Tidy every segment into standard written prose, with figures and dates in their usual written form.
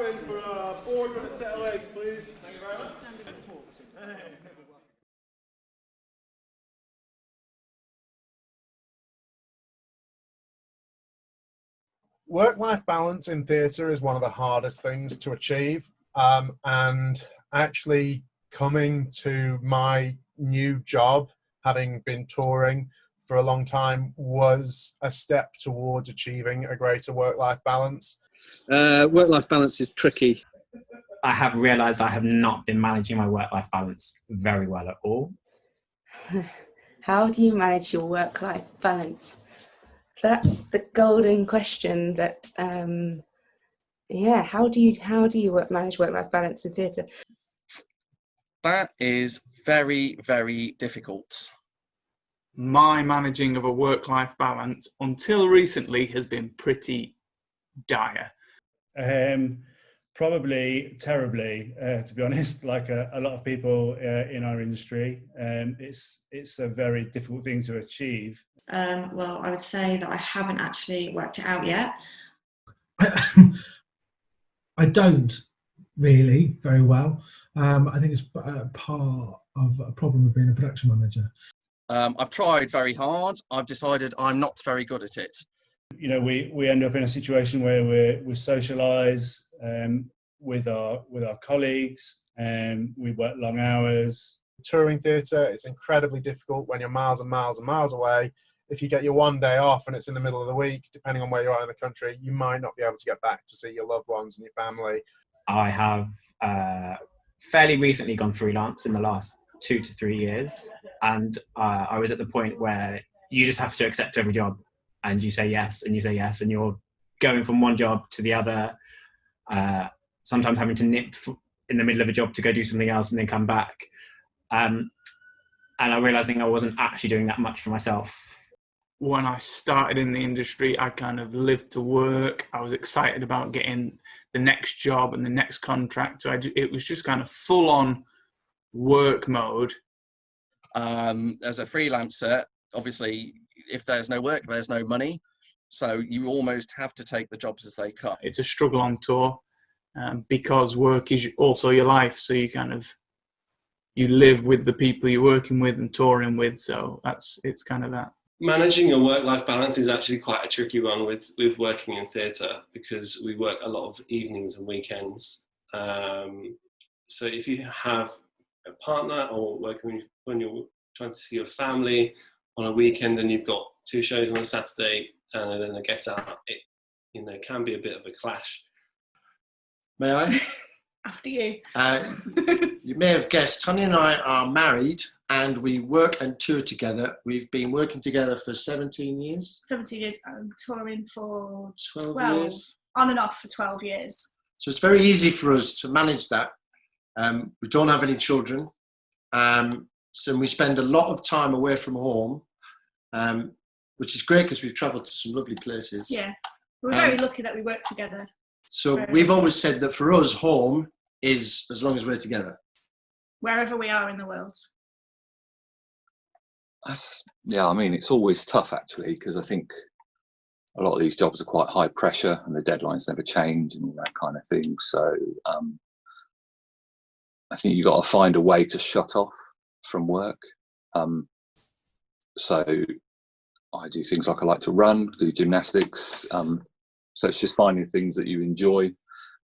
in for a board with a set of legs, please. Thank you very much. Work-life balance in theatre is one of the hardest things to achieve, and actually coming to my new job, having been touring for a long time, was a step towards achieving a greater work-life balance. Work-life balance is tricky. I have realised I have not been managing my work-life balance very well at all. How do you manage your work-life balance? That's the golden question. That how do you manage work-life balance in theatre? That is very, very difficult. My managing of a work-life balance until recently has been pretty dire. Probably terribly, to be honest, like a lot of people in our industry. It's a very difficult thing to achieve. Well, I would say that I haven't actually worked it out yet. I don't really very well. I think it's part of a problem of being a production manager. I've tried very hard. I've decided I'm not very good at it. You know, we end up in a situation where we socialise with our colleagues, and we work long hours. Touring theatre, it's incredibly difficult when you're miles and miles and miles away. If you get your one day off and it's in the middle of the week, depending on where you are in the country, you might not be able to get back to see your loved ones and your family. I have fairly recently gone freelance in the last 2 to 3 years, and I was at the point where you just have to accept every job, and you say yes, and you say yes, and you're going from one job to the other, sometimes having to nip in the middle of a job to go do something else and then come back. And I'm realising I wasn't actually doing that much for myself. When I started in the industry, I kind of lived to work. I was excited about getting the next job and the next contract. So it was just kind of full on work mode. As a freelancer, obviously, if there's no work, there's no money. So you almost have to take the jobs as they come. It's a struggle on tour because work is also your life. So you live with the people you're working with and touring with. So it's kind of that. Managing a work-life balance is actually quite a tricky one with working in theatre, because we work a lot of evenings and weekends. So if you have a partner or working when you're trying to see your family on a weekend and you've got 2 shows on a Saturday and then a get out, it can be a bit of a clash. May I? After you. You may have guessed, Tania and I are married and we work and tour together. We've been working together for 17 years. 17 years, touring for 12 years. On and off for 12 years. So it's very easy for us to manage that. We don't have any children. So we spend a lot of time away from home, which is great because we've travelled to some lovely places. Yeah, we're very lucky that we work together. So we've always said that for us, home is as long as we're together. Wherever we are in the world. Yeah, I mean, it's always tough actually, because I think a lot of these jobs are quite high pressure and the deadlines never change and all that kind of thing. So I think you've got to find a way to shut off from work. So I do things like I like to run, do gymnastics. So it's just finding things that you enjoy,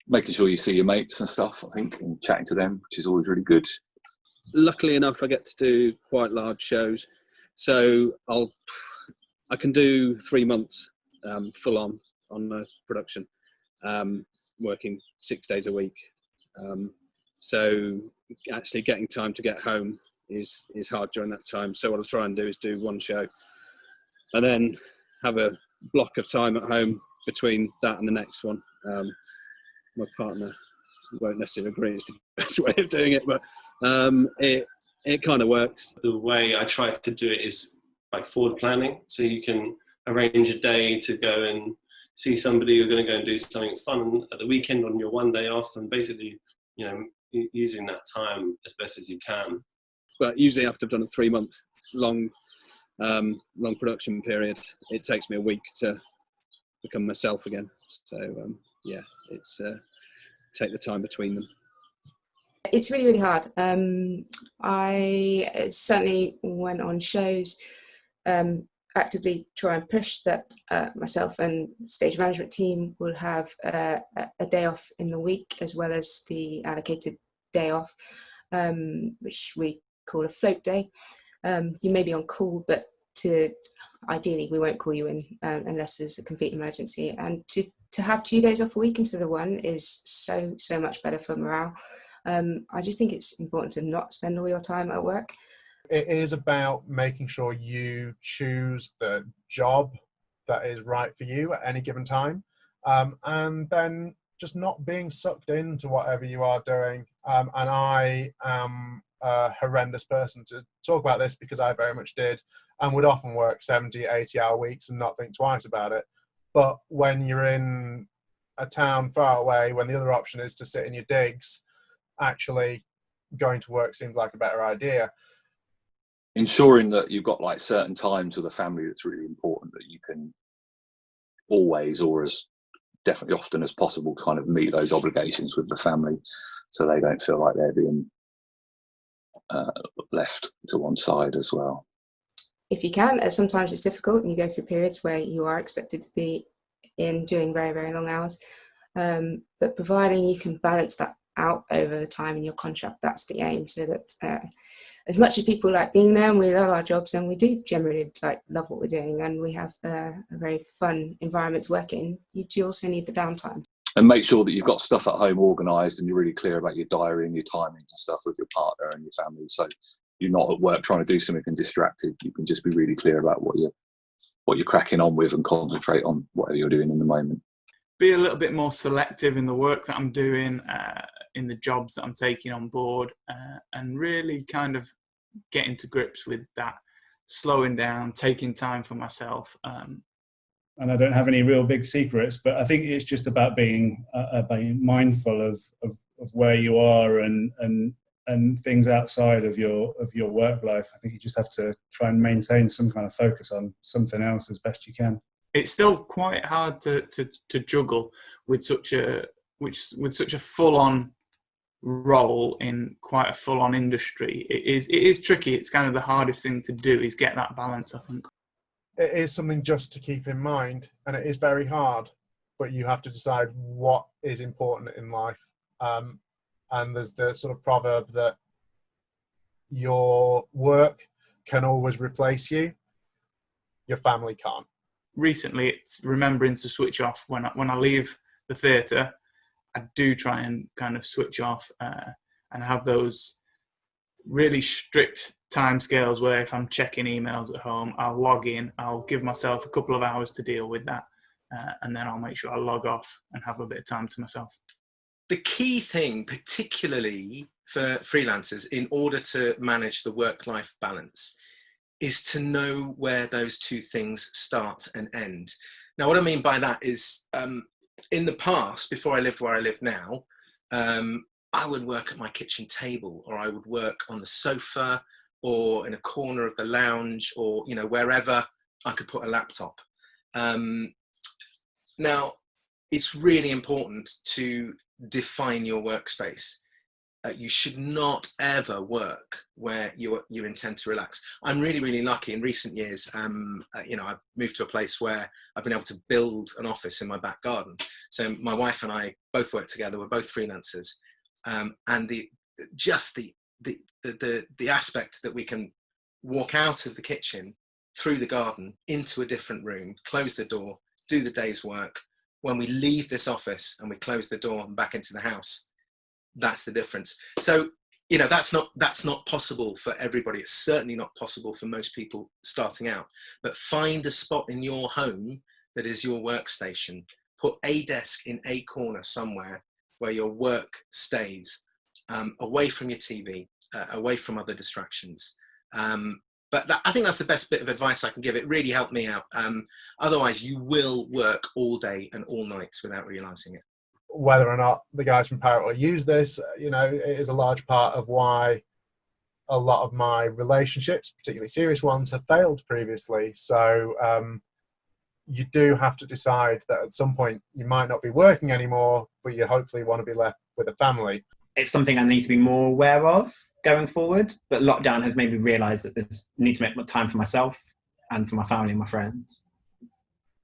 making sure you see your mates and stuff, I think, and chatting to them, which is always really good. Luckily enough, I get to do quite large shows. So I can do 3 months full on a production, working 6 days a week. So actually getting time to get home is hard during that time. So what I'll try and do is do 1 show and then have a block of time at home between that and the next one. My partner won't necessarily agree it's the best way of doing it, but it kind of works. The way I try to do it is like forward planning. So you can arrange a day to go and see somebody you're going to go and do something fun at the weekend on your 1 day off, and basically, using that time as best as you can. But usually after I've done a 3 month long production period, it takes me a week to become myself again. So yeah, it's take the time between them? It's really, really hard. I certainly went on shows, actively try and push that myself and stage management team will have a day off in the week, as well as the allocated day off, which we call a float day. You may be on call, but ideally we won't call you in unless there's a complete emergency. And to have 2 days off a week instead of one is so much better for morale. I just think it's important to not spend all your time at work. It is about making sure you choose the job that is right for you at any given time, and then just not being sucked into whatever you are doing. And I am a horrendous person to talk about this, because I very much did and would often work 70, 80-hour weeks and not think twice about it. But when you're in a town far away, when the other option is to sit in your digs, actually going to work seems like a better idea. Ensuring that you've got like certain times with the family that's really important, that you can always, or as definitely often as possible, kind of meet those obligations with the family, so they don't feel like they're being left to one side as well. If you can, sometimes it's difficult and you go through periods where you are expected to be in doing very, very long hours, but providing you can balance that out over the time in your contract, that's the aim. So that as much as people like being there and we love our jobs, and we do generally love what we're doing, and we have a very fun environment to work in, you also need the downtime. And make sure that you've got stuff at home organised and you're really clear about your diary and your timings and stuff with your partner and your family. So you're not at work trying to do something and distracted. You can just be really clear about what you're cracking on with and concentrate on whatever you're doing in the moment. Be a little bit more selective in the work that I'm doing, in the jobs that I'm taking on board, and really kind of getting to grips with that, slowing down, taking time for myself. And I don't have any real big secrets, but I think it's just about being mindful of where you are and things outside of your work life. I think you just have to try and maintain some kind of focus on something else as best you can. It's still quite hard to juggle with such a full-on role in quite a full-on industry. It is tricky. It's kind of the hardest thing to do, is get that balance, I think. It is something just to keep in mind, and it is very hard, but you have to decide what is important in life. And there's the sort of proverb that your work can always replace you, your family can't. Recently, it's remembering to switch off. When I leave the theatre, I do try and kind of switch off and have those really strict timescales where if I'm checking emails at home, I'll log in, I'll give myself a couple of hours to deal with that, and then I'll make sure I log off and have a bit of time to myself. The key thing, particularly for freelancers, in order to manage the work-life balance, is to know where those two things start and end. Now, what I mean by that is, in the past, before I lived where I live now, I would work at my kitchen table, or I would work on the sofa, or in a corner of the lounge, or wherever I could put a laptop. Now, it's really important to define your workspace. You should not ever work where you intend to relax. I'm really, really lucky in recent years. I've moved to a place where I've been able to build an office in my back garden. So my wife and I both work together. We're both freelancers, and the aspect that we can walk out of the kitchen, through the garden, into a different room, close the door, do the day's work. When we leave this office and we close the door and back into the house, that's the difference. So, that's not possible for everybody. It's certainly not possible for most people starting out. But find a spot in your home that is your workstation. Put a desk in a corner somewhere where your work stays, away from your TV, away from other distractions. But I think that's the best bit of advice I can give. It really helped me out. Otherwise, you will work all day and all night without realising it. Whether or not the guys from Pirate will use this, it is a large part of why a lot of my relationships, particularly serious ones, have failed previously. So, you do have to decide that at some point you might not be working anymore, but you hopefully want to be left with a family. It's something I need to be more aware of going forward, but lockdown has made me realise that there's need to make more time for myself and for my family and my friends.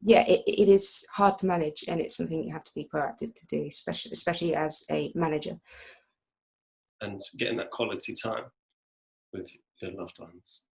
Yeah, it is hard to manage, and it's something you have to be proactive to do, especially as a manager. And getting that quality time with your loved ones.